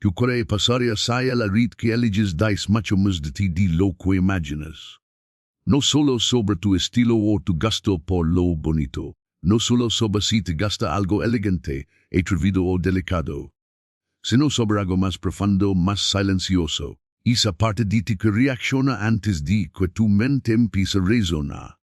Cucore pasaria saya la rit que eliges dais macho mas de ti di loque imaginas. No solo sobre tu estilo o tu gusto por lo bonito, no solo sobre si te gusta algo elegante, atrevido o delicado, sino sobre algo más profundo, más silencioso, esa parte di ti que reacciona antes di que tu mente empieza a razonar.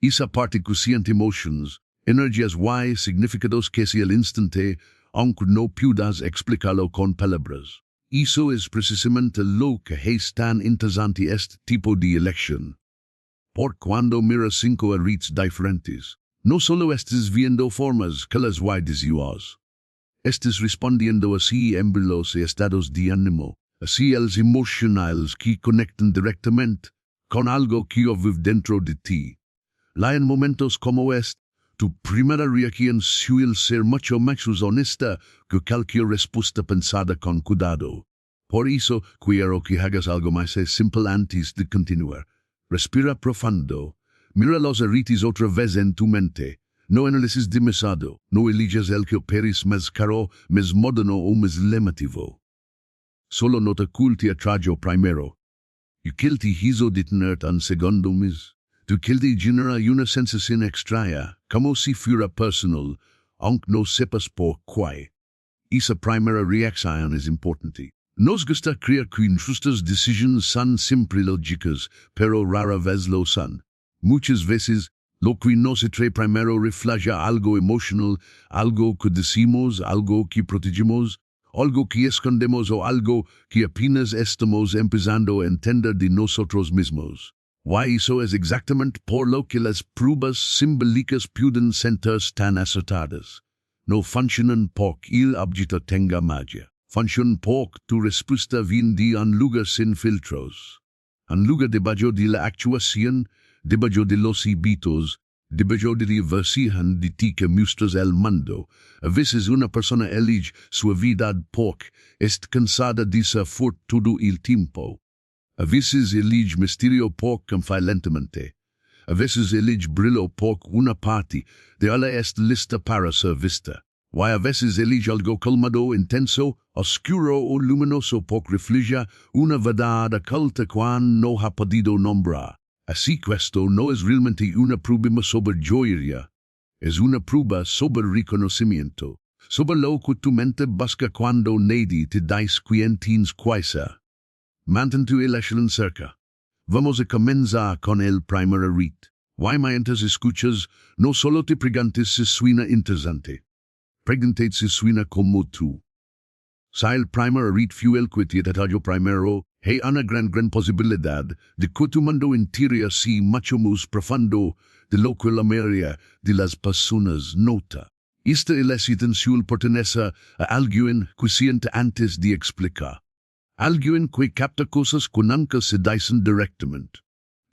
Esa parte que siente emotions, energías y significados que si al instante, aunque no puedas explicarlo con palabras. Eso es precisamente lo que es tan interesante este tipo de elección. Por cuando miras 5 arits diferentes, no solo estás viendo formas que las deseas. Estás respondiendo así en los estados de ánimo, así los emocionales que conectan directamente con algo que vive dentro de ti. En momentos como este, tu primera reacción suele ser mucho más honesta que cualquier respuesta pensada con cuidado. Por eso, quiero que hagas algo más simple antes de continuar. Respira profundo, mira los aritis otra vez en tu mente, no analices demasiado, no eliges el que operis más caro, más moderno o más llamativo. Solo nota culti atrajo primero. Y kilti hizo detenerte un segundo más. Tu kilti genera una sensación extraña, como si fuera personal, aunque no sepas por qué. Esa primera reacción es importante. Nos gusta creer que nuestras decisiones son siempre lógicas, pero rara vez lo son. Muchas veces, lo que nos atrae primero refleja algo emocional, algo que decimos, algo que protegemos, algo que escondemos o algo que apenas estamos empezando a entender de nosotros mismos. Y eso es exactamente por lo que las pruebas simbólicas pueden sentirse tan acertadas. No funcionan porque el objeto tenga magia. Funcionan porque tu respuesta viene de un lugar sin filtros. Un lugar debajo de la actuación, debajo de los hábitos, debajo de la versión de ti que muestras al mundo. A veces una persona elige suavidad porque está cansada de sufrir todo el tiempo. A veces elige misterio porque confía lentamente. A veces elige brillo porque una parte de ella está lista para ser vista. Y a veces elige algo calmado, intenso, oscuro o luminoso porque refleja una verdad oculta cuando no ha podido nombrar. Así que esto no es realmente una prueba sobre joyería. Es una prueba sobre reconocimiento. Sobre lo que tu mente busca cuando nadie te dice quién tienes que ser. Mantén tu elección cerca. Vamos a comenzar con el primer arit. Y mientras escuchas, no solo te preguntes si suena interesante. Pregúntate si suena como tú. Si el primer arit fue el que te atrayó primero, hay una gran posibilidad de que tu mundo interior sea mucho más profundo de lo que la mayoría de las personas nota. Esta elección suele pertenece a alguien que siente antes de explicar. Alguien que capta cosas que nunca se dicen directamente.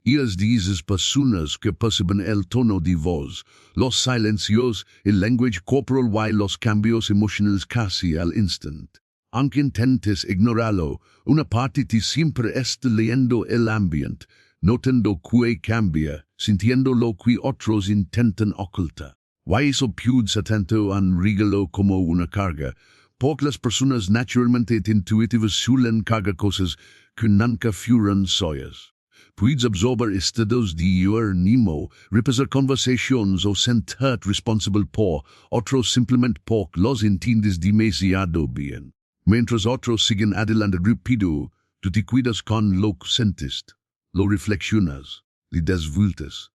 Y es de esas personas que perciben el tono de voz, los silencios, el lenguaje corporal y los cambios emocionales casi al instante. Aunque intentes ignorarlo, una parte de ti siempre está leyendo el ambiente, notando que cambia, sintiendo lo que otros intentan ocultar. Y eso puede atento a un regalo como una carga, porque las personas naturalmente intuitivas suelen cargar cosas que nunca fueron suyas. Puedes absorber estados de ánimo, repasar conversaciones o sentirte responsable por otros simplemente porque los entiendes demasiado bien. Mientras otros siguen adelante rápido, tú te cuidas con lo que sentiste, lo reflexionas, le desvueltas.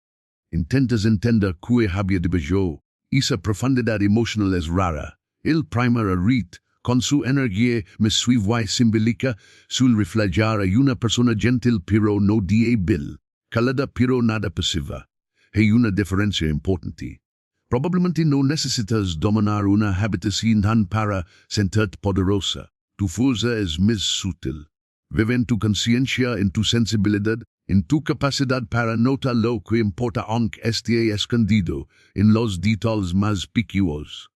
Intentas entender que había debajo. Esa profundidad emocional es rara. El primer arit, con su energía masiva y simbólica, suele reflejar a una persona gentil pero no débil, cálida pero nada pasiva. Hay una diferencia importante. Probablemente no necesitas dominar una habitación para sentirte poderosa. Tu fuerza es más sutil. Vive en tu conciencia, en tu sensibilidad, en tu capacidad para notar lo que importa aunque esté escondido, en los detalles más pequeños.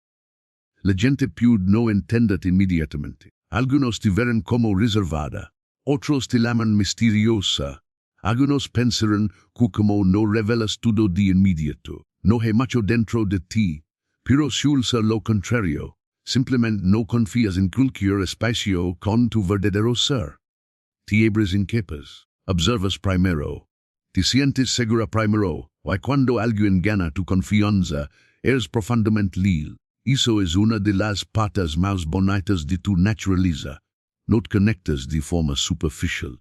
La gente puede no entenderte inmediatamente. Algunos te verán como reservada, otros te llaman misteriosa. Algunos pensarán que como no revelas todo de inmediato, no hay mucho dentro de ti, pero suele ser lo contrario. Simplemente no confías en cualquier espacio con tu verdadero ser. Te abres incapaz. Observas primero. Te sientes segura primero. Y cuando alguien gana tu confianza, eres profundamente leal. Eso es una de las patas más bonitas de tu naturaleza. No te conectas de forma superficial.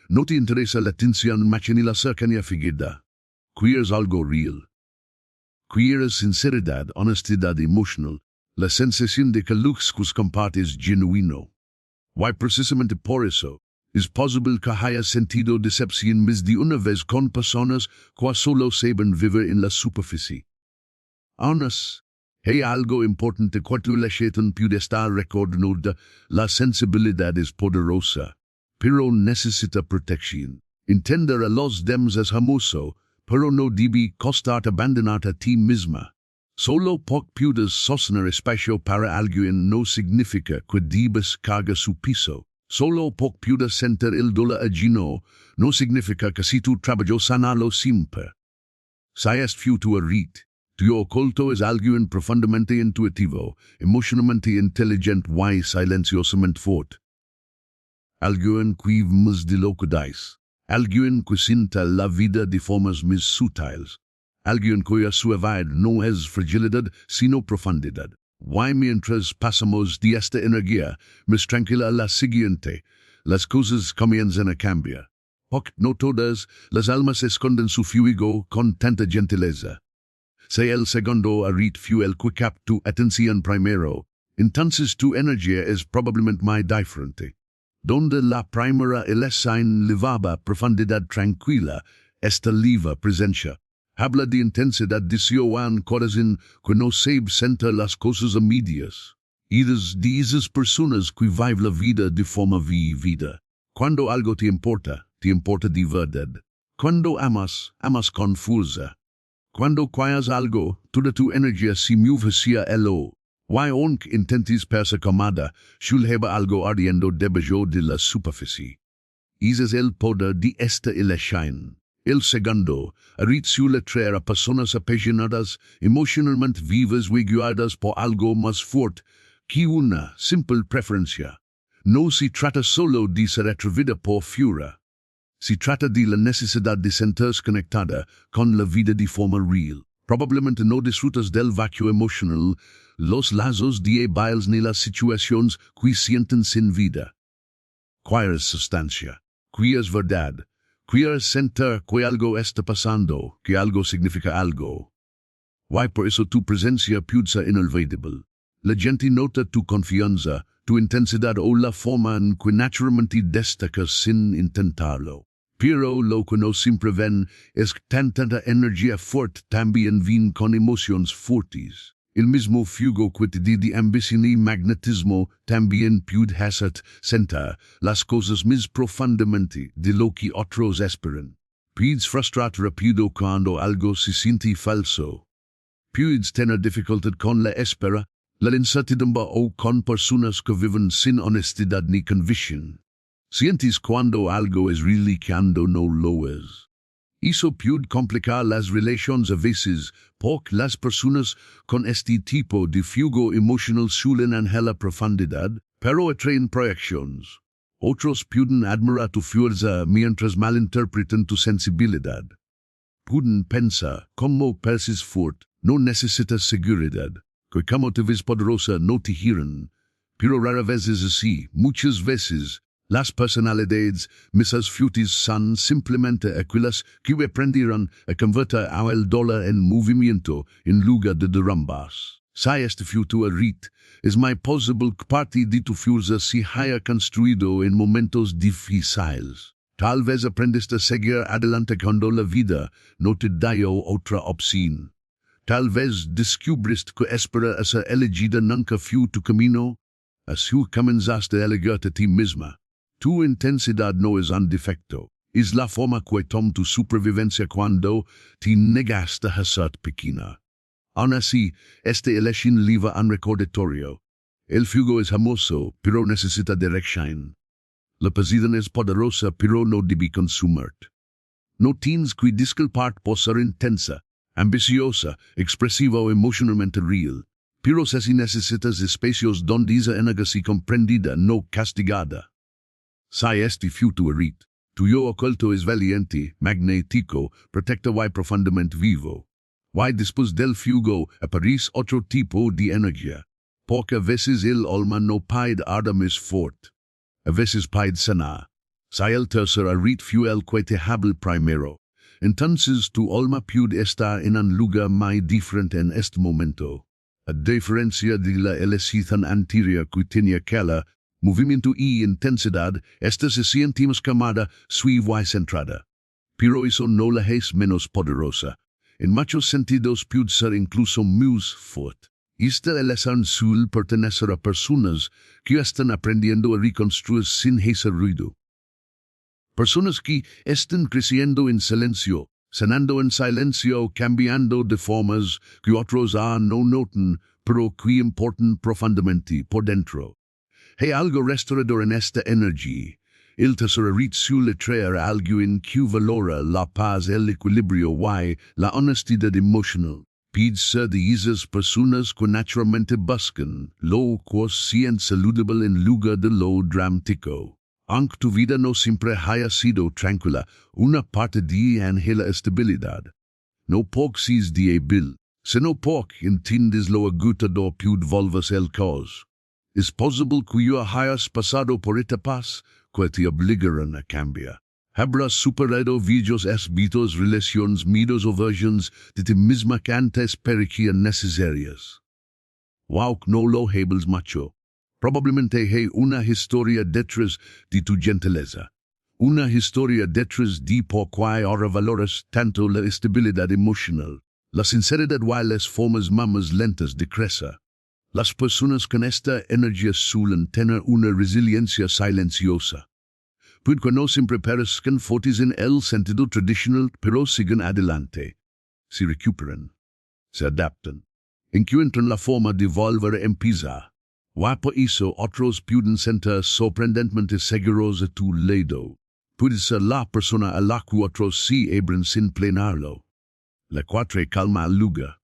No te interesa la tensión macha ni la cercanía fingida. Quieres algo real. Quieres sinceridad, honestidad emocional, la sensación de que lo que compartes es genuino. Y precisamente por eso, es posible que haya sentido decepción más de una vez con personas que solo saben vivir en la superficie. Aún así, hay algo importante que tu lecheton puede estar recordando, la sensibilidad es poderosa, pero necesita protección. Entender a los demás es hermoso, pero no debe costarte abandonarte a ti misma. Solo porque puedes sostener espacio para alguien no significa que debes cargar su piso. Solo porque puedes sentir el dolor ajeno no significa que si tu trabajo sanalo siempre. Sayas futuro rit. Tu oculto es alguien profundamente intuitivo, emocionalmente inteligente y silenciosamente fuerte. Alguien que más de lo que dice. Alguien que sienta la vida de formas más sutiles. Alguien cuya suavidad no es fragilidad, sino profundidad. Y mientras pasamos de esta energía, más tranquila la siguiente, las cosas comienzan a cambiar. Porque no todas las almas esconden su fuego con tanta gentileza. Si el segundo arit fue el que capta tu atención primero, entonces tu energía es probablemente muy diferente. Donde la primera elesa en livaba profundidad tranquila, esta liva presencia. Habla de intensidad de un corazón que no sabe sentir las cosas a medias. Y de esas personas que viven la vida de forma vivida. Cuando algo te importa de verdad. Cuando amas, amas con fuerza. Cuando quieres algo, toda tu energía se mueve hacia ello. Y aunque intentes perseguirla, surge algo ardiendo debajo de la superficie. Ese es el poder de esta elección. El segundo, arit suele traer a personas apasionadas, emocionalmente vivas y guiadas por algo más fuerte que una simple preferencia. No se trata solo de ser atrevida por furia. Se trata de la necesidad de sentirse conectada con la vida de forma real. Probablemente no disfrutas del vacío emocional, los lazos de bailes ni las situaciones que sienten sin vida. Quieres sustancia, quieres verdad, quieres sentir que algo está pasando, que algo significa algo. Y por eso tu presencia puede ser inolvidable. La gente nota tu confianza, tu intensidad o la forma en que naturalmente destacas sin intentarlo. Pero lo que no siempre ven es que tanta energía fuerte también viene con emociones fuertes. El mismo fuego que te de ambición y magnetismo también puede hacer sentir las cosas más profundamente de lo que otros esperan. Puedes frustrarte rápido cuando algo se siente falso. Puedes tener dificultad con la espera, la incertidumbre o con personas que viven sin honestidad ni convicción. Sientes cuando algo es real y cuando no lo es. Eso puede complicar las relaciones a veces, porque las personas con este tipo de fuego emocional suelen anhelar profundidad, pero atraen proyecciones. Otros pueden admirar tu fuerza mientras malinterpretan tu sensibilidad. Pueden pensar, como pareces fuerte, no necesitas seguridad, que como te ves poderosa no te giran. Pero rara vez es así, muchas veces. Las personalidades misas fuertes son simplemente aquellas que aprendieron a convertir el dolor en movimiento en lugar de derrumbas. Si este futuro rit, es muy posible que parte de tu fuerza se haya construido en momentos difíciles. Tal vez aprendiste a seguir adelante cuando la vida no te dio otra opción. Tal vez descubriste que esperar a ser elegida nunca fue tu camino. Así comenzaste a elegirte a ti misma. Tu intensidad no es un defecto, es la forma que toma tu supervivencia cuando te negaste a ser pequeña. Aún así, esta elección lleva un recordatorio. El fuego es hermoso, pero necesita dirección. La pasión es poderosa, pero no debe consumirte. No tienes que disculparte por ser intensa, ambiciosa, expresiva o emocionalmente real. pero si necesitas espacios donde esa energía si comprendida, no castigada. Sa este futurit. Tuyo oculto es valiente, magnético, protecta y profundamente vivo. Y después del fuego aparece otro tipo de energía. Porque a veces el alma no puede arder fort. A veces puede sanar. Sa el tercer arit fuel que te habla primero. Entonces tu alma puede estar en un lugar muy diferente en este momento. A diferencia de la elección anterior que tenía cada movimiento y intensidad, esta se siente más calmada, suave y centrada. Pero eso no la es menos poderosa. En muchos sentidos puede ser incluso más fuerte. Esta elección suele pertenecer a personas que están aprendiendo a reconstruir sin hacer ruido. Personas que están creciendo en silencio, sanando en silencio, cambiando de formas que otros no notan, pero que importan profundamente por dentro. Hay algo restaurador en esta energía. El tercer suele traer algo en que valora la paz, el equilibrio y la honestidad emocional. Pide ser de esas personas que naturalmente buscan lo que sienten saludable en lugar de lo dramático. Aunque tu vida no siempre haya sido tranquila, una parte de angela estabilidad. No porque seas débil, sino porque entiendes lo agotador puede volverse el caos. Es posible que yo hayas pasado por etapas que te obligaran a cambiar. Habrás superado viejos hábitos, relaciones, miedos o versiones de ti misma que antes parecían necesarias. Wow, no lo hables mucho. Probablemente hay una historia detrás de tu gentileza. Una historia detrás de por qué ahora valoras tanto la estabilidad emocional, la sinceridad y las formas más lentas de crecer. Las personas con esta energía suelen tener una resiliencia silenciosa. Puede que no siempre parezcan fuertes en el sentido tradicional, pero siguen adelante. Se recuperan. Se adaptan. Encuentran la forma de volver a empezar. Y por eso otros pueden sentir sorprendentemente seguros a tu lado. Puede ser la persona a la que otros se abren sin planearlo. La cuatro calma al lugar.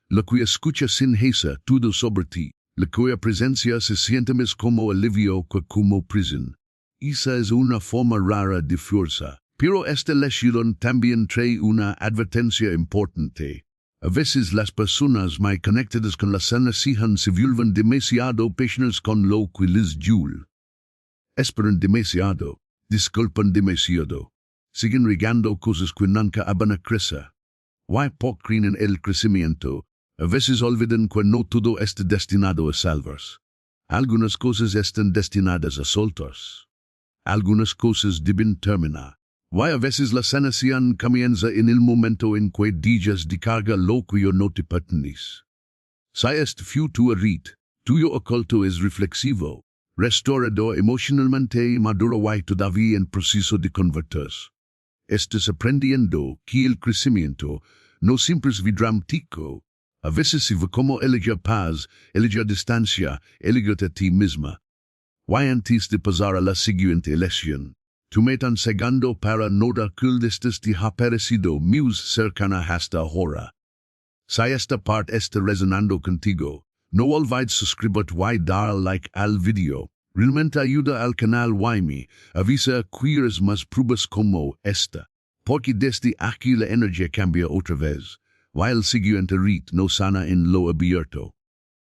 La cuya escucha sin hacer todo sobre ti. La cuya presencia se siente más como alivio que como prisión. Esa es una forma rara de fuerza. Pero esta lección también trae una advertencia importante. A veces las personas muy conectadas con la sanación se vuelven demasiado pasiones con lo que les duele. Esperan demasiado, disculpan demasiado, siguen regando cosas que nunca van a crecer. Y porque creen en el crecimiento, a veces olvidan que no todo está destinado a salvarse. Algunas cosas están destinadas a soltarse. Algunas cosas deben terminar. Y a veces la sanación comienza en el momento en que dejas de cargar lo que no te pertenece. Si este futurit, tuyo oculto es reflexivo, restaurador emocionalmente maduro y todavía en proceso de convertirse. Estás aprendiendo que el crecimiento no siempre es dramático. A veces se ve como elegir paz, elegir distancia, elegir a ti misma. Y antes de pasar a la siguiente lección, tu metan segundo para notar que te ha parecido muy cercana hasta ahora. Si esta parte está resonando contigo, no olvides suscribirte y dar like al video. Realmente ayuda al canal y me avisa que eres más pruebas como esta. Porque desde aquí la energía cambia otra vez. Y el siguiente rit no sana en lo abierto.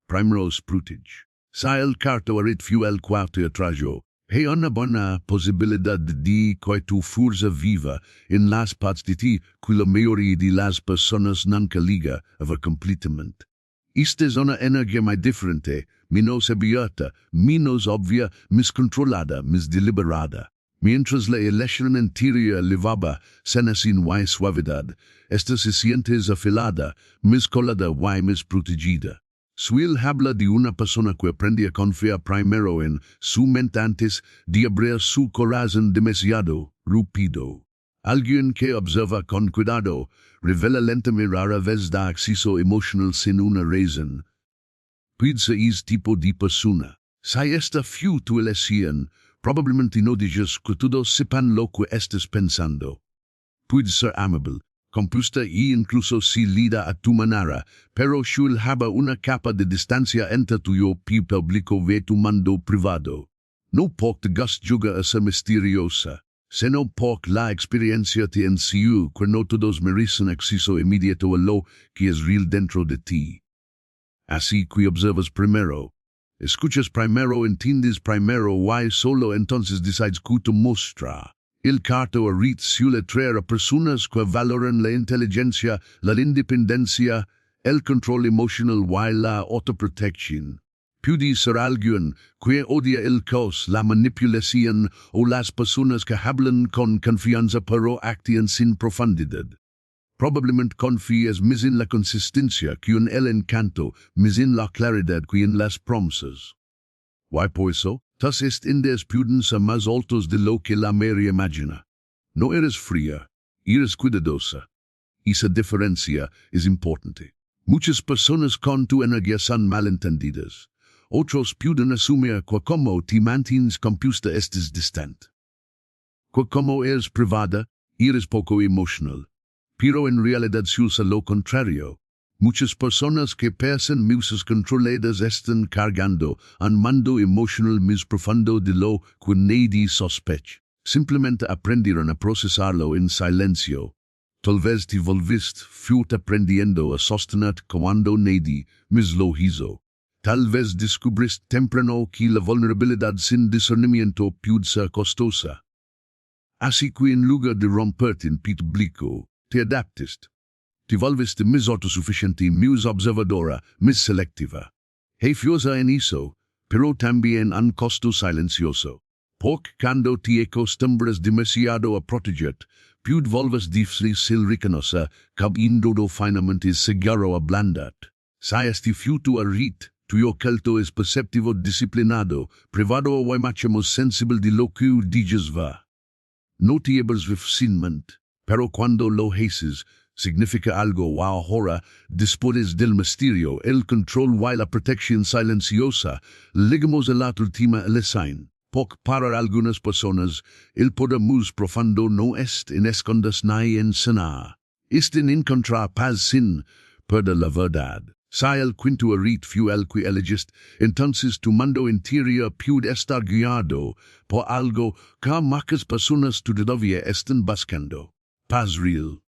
Primrose Prutage. Si el carto arit fuel cuarto atrajo, hay una buena posibilidad de que tu fuerza viva en las partes de ti que la mayoría de las personas nunca liga a ver completamente. Esta es una energía muy diferente, menos abierta, menos obvia, más controlada, más deliberada. Mientras la elección anterior llevaba sanación y suavidad, esta se siente afilada, más colada y más protegida. Suel habla de una persona que aprende a confiar primero en su mente antes de abrir su corazón demasiado rápido. Alguien que observa con cuidado, revela lentamente rara vez da acceso emocional sin una razón. Puede ser ese tipo de persona. Si esta fue tu elección, probablemente no dejes que todos sepan lo que estás pensando. Puede ser amable, Compusta y incluso si lida a tu manera, pero sul haba una capa de distancia entre tuyo pi publico ve tu mando privado. No poc de gust juga esa misteriosa, sino poc la experiencia te ensiu que no todos merecen acceso inmediato a lo que es real dentro de ti. Así que observas primero, escuchas primero, entiendes primero, why solo entonces decides que te mostra. Il carto a rit sulle traer personas que valoran la inteligencia, la independencia, el control emotional y la autoprotección. Puede ser alguien que odia el caos, la manipulación o las personas que hablan con confianza pero actúan sin profundidad. Probablemente confías más en la consistencia que en el encanto, más en la claridad que en las promesas. Why por eso? Tas est indes pudenza más altos de lo que la mente imagina. No eres fría, eres cuidadosa. Esa diferencia es importante. Muchas personas con tu energía son malentendidas. Otros pueden asumir que como te mantienes compuesta estés distante. Que como eres privada, eres poco emocional. Pero en realidad sucede lo contrario. Muchas personas que pasan musas controladas están cargando un mando emocional más profundo de lo que nadie sospecha. Simplemente aprendieron a procesarlo en silencio. Tal vez te volviste fuerte aprendiendo a sostener cuando nadie más lo hizo. Tal vez descubriste temprano que la vulnerabilidad sin discernimiento puede ser costosa. Así que en lugar de romperte en público, te adaptaste. Te volviste más autosuficiente, más observadora, más selectiva. Fiosa en eso, pero también un costo silencioso. Porque cuando te acostumbras demasiado a protegerte, puede volverse difícil reconocer que un todo finamente seguro a blandat. Si este futuro rit, tuyo culto es perceptivo, disciplinado, privado o máximo sensible de lo que dices va. No te llevas fácilmente, pero cuando lo haces, significa algo o ahora, después del misterio, el control y la protección silenciosa, ligamos a la última elección. Porque para algunas personas, el poder más profundo no es en esconderse ni en cenar. Es en encontrar paz sin perder la verdad. Si el quinto rit fu el que elegiste, entonces tu mundo interior puede estar guiado por algo que muchas personas todavía están buscando. Paz real.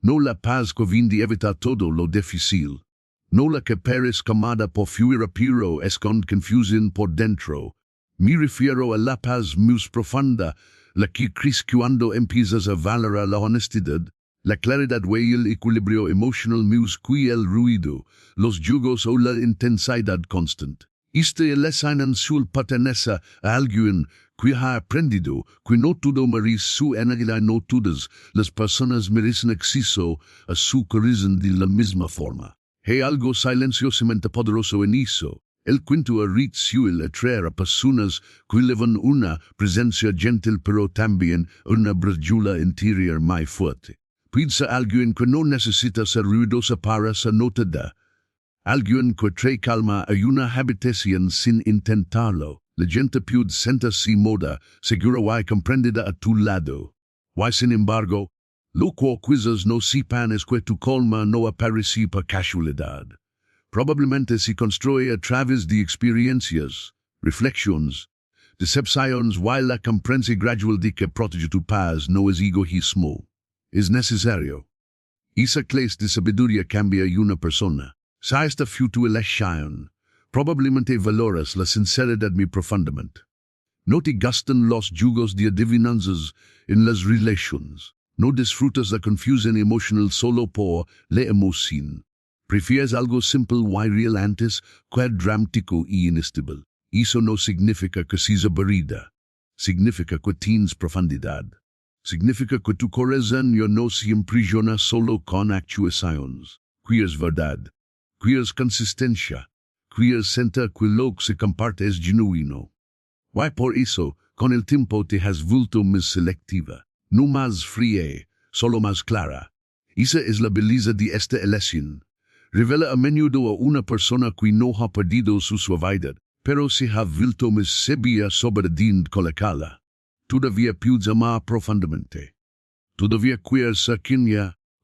No la paz que viene de evitar todo lo difícil. No la que parece camada por fuera pero es con confusión por dentro. Me refiero a la paz más profunda, la que crece cuando empiezas a valorar la honestidad, la claridad y el equilibrio emocional más que el ruido, los yugos o la intensidad constante. Este elección sul pertenece a alguien que ha aprendido que no todo merece su energía, no todas las personas merecen acceso a su corazón de la misma forma. Hay algo silenciosamente poderoso en eso. El quinto rit suele atraer a personas que llevan una presencia gentil pero también una brajula interior muy fuerte. Puede ser alguien que no necesita ser ruidosa para ser notada. Alguien que trae calma a una habitación sin intentarlo. La gente puede sentirse moda, segura y comprendida a tu lado. Y sin embargo, lo que quizás no sepan es que tu calma no aparece por casualidad. Probablemente se construye a través de experiencias, reflexiones, decepciones y la comprensión gradual de que proteger tu paz no es egoísmo. Es necesario. Esa clase de sabiduría cambia a una persona. Si esta futura elección, probablemente valoras la sinceridad muy profundamente. No te gastan los jugos de adivinanzas en las relaciones. No disfrutas la confusión emocional solo por la emoción. Prefieres algo simple y real antes que dramático y inestable. Eso no significa que seas aburrida. Significa que tienes profundidad. Significa que tu corazón ya no se imprisiona solo con actuaciones. Quieres verdad. Quieres consistencia. Quieres sentir que lo que se comparte es genuino. Y por eso, con el tiempo te has vuelto más selectiva. No más fría, solo más clara. Esa es la belleza de esta elección. Revela a menudo a una persona que no ha perdido su suavidad, pero se ha vuelto más sabia sobre din colocada. Todavía puedes amar profundamente. Todavía quieres ser quien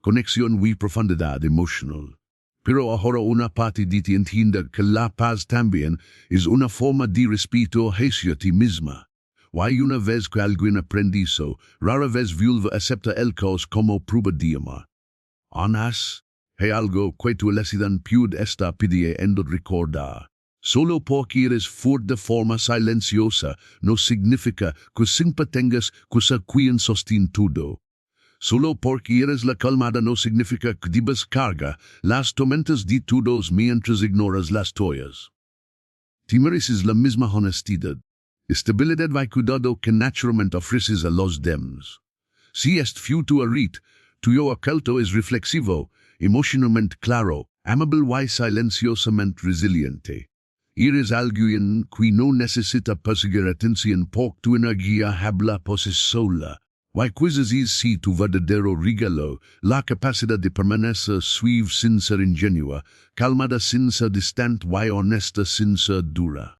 conexión y profundidad emocional. Pero ahora una parte de ti entiende que la paz también es una forma de respeto hacia ti misma. Y una vez que alguien aprende eso, rara vez vuelve a aceptar el caos como prueba de amar. Anas, hay algo que tu felicidad puede estar pidiendo recordar. Solo porque eres fuerte de forma silenciosa no significa que siempre tengas que ser quien sostiene todo. Solo porque eres la calmada no significa que debes cargar las tormentas de todos mientras ignoras las tuyas. Te mereces la misma honestidad, estabilidad y cuidado que naturalmente ofreces a los demás. Si este futuro tuyo oculto es reflexivo, emocionalmente claro, amable y silenciosamente resiliente. Eres alguien que no necesita perseguir atención porque tu energía habla por sí sola. Y quizás es si tu verdadero regalo, la capacidad de permanecer suave sin ser ingenua, calmada sin ser distante y honesta sin ser dura.